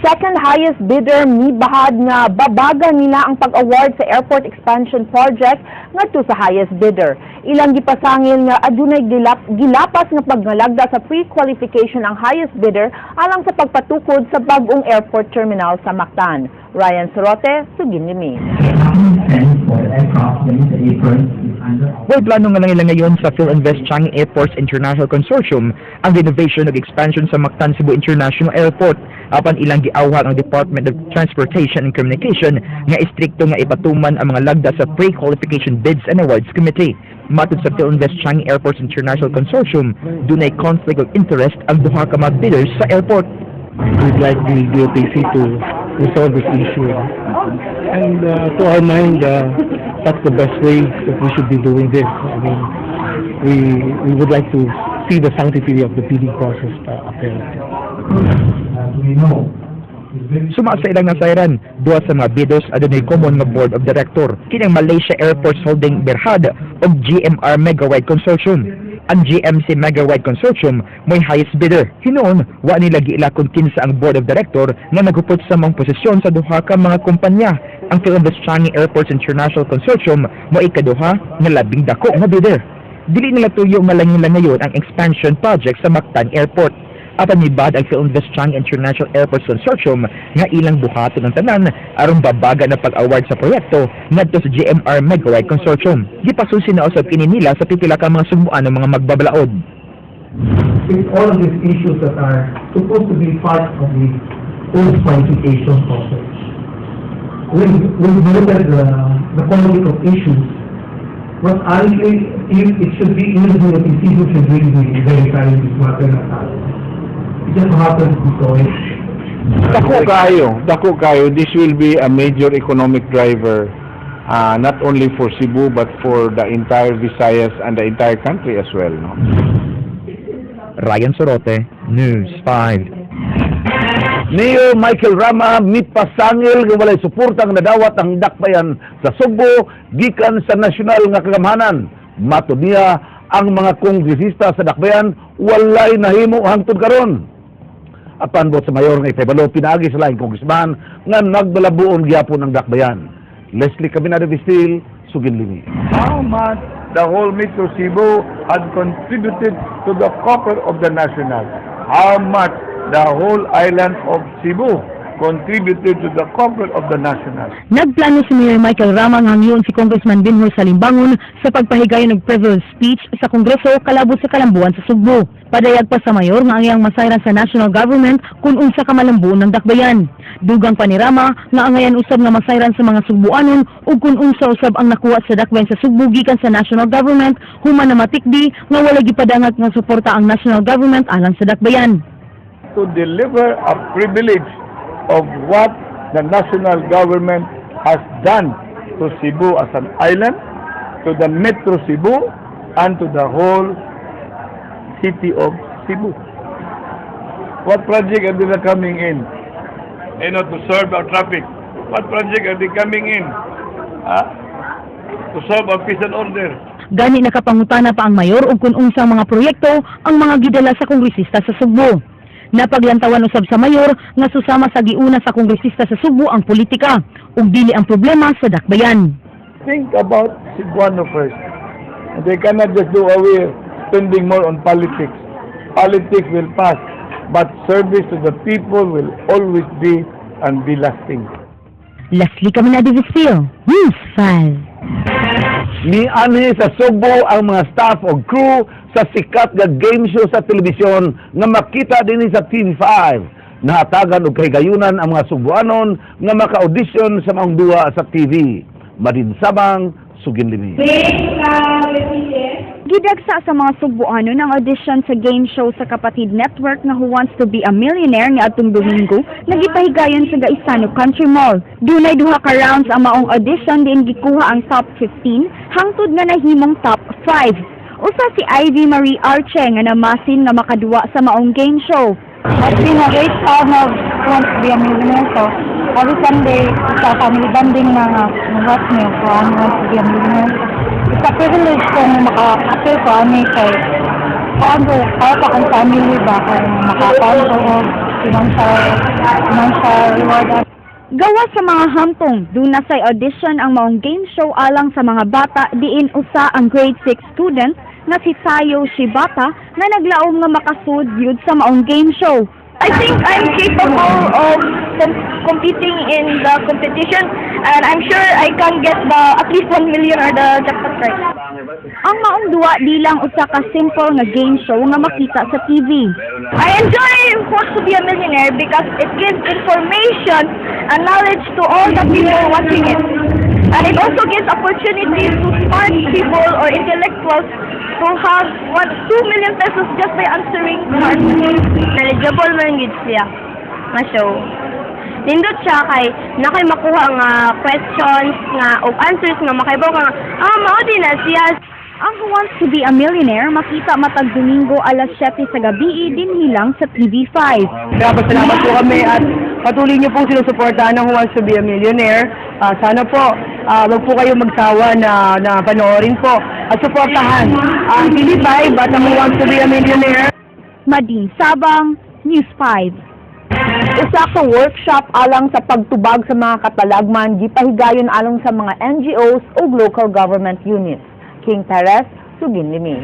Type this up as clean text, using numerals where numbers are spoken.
second highest bidder mibahad nga babaga nila ang pag-award sa airport expansion project ngadto sa highest bidder. Ilang gipasangil nga adunay gilapas nga pagngalagda sa pre-qualification ang highest bidder alang sa pagpatukod sa bag-ong airport terminal sa Mactan. Ryan Sorote, Suginlimi. Well, plano nga lang nila ngayon sa PhilInvest Changi Airports International Consortium ang renovation ug expansion sa Mactan Cebu International Airport. Apan ilang giawha ang Department of Transportation and Communication nga istrikto nga ipatuman ang mga lagda sa Pre-Qualification Bids and Awards Committee. Matod sa PhilInvest Changi Airports International Consortium, dunay conflict of interest ang duha ka mga bidders sa airport. We'd like the DOTC to resolve this issue. And to our mind, that's the best way that we should be doing this. I mean, we would like to see the sanctity of the bidding process upheld. Suma sa ilang nasayran, duha sa mga bidders adunay common nga board of director kinang Malaysia Airports Holding Berhad ug GMR Megawide Consortium. Ang GMC Megawide Consortium may highest bidder. Hinoon, wa nila giilakon kinsa ang board of director nga nagupot sa mga posisyon sa duha ka mga kumpanya. Ang PhilInvest Changi Airports International Consortium mo ikaduha nga labing dako nga bidder. Dili nila tuyo malangin lang ngayon ang expansion project sa Mactan Airport. Apan mibad ang PhilInvest Changi International Airports Consortium nga ilang buhaton ng tanan aron babaga na pag-award sa proyekto ngadto sa GMR Megawide Consortium. Gipasusi na usab kini nila sa pipila ka mga sumuan ng mga magbabalaod. With all of these issues that are supposed to be part of the post-qualification process, when we look at the quality of issues, but honestly, it should be even the PCO should really be verifying this matter na it just happens because Dako kayo, this will be a major economic driver, not only for Cebu but for the entire Visayas and the entire country as well. No? Ryan Sorote, News 5. Mayor Michael Rama mitpasangil nga walay suportang nadawat ang dakbayan sa Sugbo gikan sa nasyonal nga kagamhanan. Matud niya ang mga kongresista sa dakbayan walay nahimo hangtod karon. Apan bot sa mayor nga itibalo pinaagi sa laing congressman nga nagbalabuon gyapon ang dakbayan. Leslie Cabinado Vistil, Suginlimi. How much the whole Metro Cebu had contributed to the copper of the national? How much the whole island of Cebu contributed to the copper of the national? Nagplano si Mayor Michael Rama nga ngayon si Congressman Benhur Salimbangon sa pagpahigayon ng privilege speech sa Kongreso kalabot sa kalambuan sa Sugbo. Padayag pa sa mayor nga ang iyang masayran sa national government kung unsa ka malambuon ng dakbayan. Dugang pa ni Rama nga angayan usab nga masayran sa mga Sugbuanon ug kung unsa usab ang nakuha sa dakbayan sa Sugbo gikan sa national government human na matikdi nga wala gipadangag nga suporta ang national government alang sa dakbayan. To deliver a privilege of what the national government has done to Cebu as an island, to the Metro Cebu, and to the whole city of Cebu. What project are they coming in? To serve our traffic. What project are they coming in? To serve our peace and order. Gani nakapangutana pa ang mayor ug kung unsang mga proyekto ang mga gidala sa kongresista sa Sugbo. Napaglantawan usab sa mayor nga susama sa giuna sa kongresista sa Sugbo ang politika ug dili ang problema sa dakbayan. Think about Cebuano first. They cannot just do away spending more on politics. Politics will pass, but service to the people will always be and be lasting. Leslie Caminado Vistil, News 5. Niani sa Sugbo ang mga staff o crew sa sikat nga game show sa telebisyon nga makita din sa TV5. Nahatagan og kahigayunan ang mga Sugboanon nga maka-audition sa mga duwa sa TV. Madin Sabang, Suginlimi. Gidagsa sa mga Sugboanon ang audition sa game show sa Kapatid Network nga Who Wants to be a Millionaire nga atong Domingo nagipahigayon sa Gaisano Country Mall. Dunay duha ka rounds ang maong audition diin gikuha ang top 15 hangtod nga nahimong top 5. Usa si Ivy Marie Arche nga namasin nga makaduwa sa maong game show. It's been a great time of Who Wants to be a Millionaire. So, every Sunday, sa family bonding na watch niyo sa Who Wants to be a Millionaire. It's a privilege kung maka-appeal ko kay para pa kang family ba kung makapaano ko financial reward. Gawa sa mga hamtong, duna say audition ang maong game show alang sa mga bata diin usa ang grade 6 student na si Sayo Shibata na naglaom nga makasud yun sa maong game show. I think I'm capable of competing in the competition, and I'm sure I can get at least 1 million or the jackpot prize. Ang maong duwa di lang usa ka simple nga game show nga makita sa TV. I enjoy Who Wants to Be a Millionaire because it gives information and knowledge to all the people watching it. And it also gives opportunities to smart people or intellectuals to have 2 million pesos just by answering cards. Knowledgeable man gid siya nga show. Nindot siya kay nakay makuha nga questions nga o answers nga makaibaw nga mao din na siya. Ang Who Wants to Be a Millionaire makita matag Domingo alas 7 sa gabi din hilang sa TV5. Kaya salamat po kami at patuloy niyo pong sinusuportahan ng Who Wants to Be a Millionaire. Sana po, wag po kayo magsawa na panoorin po at suportahan ang TV5 at ang Who Wants to Be a Millionaire. Mading Sabang, News 5. Usa ka workshop alang sa pagtubag sa mga katalagman gipahigayon alang sa mga NGOs o local government units. King Perez, Suginlimi.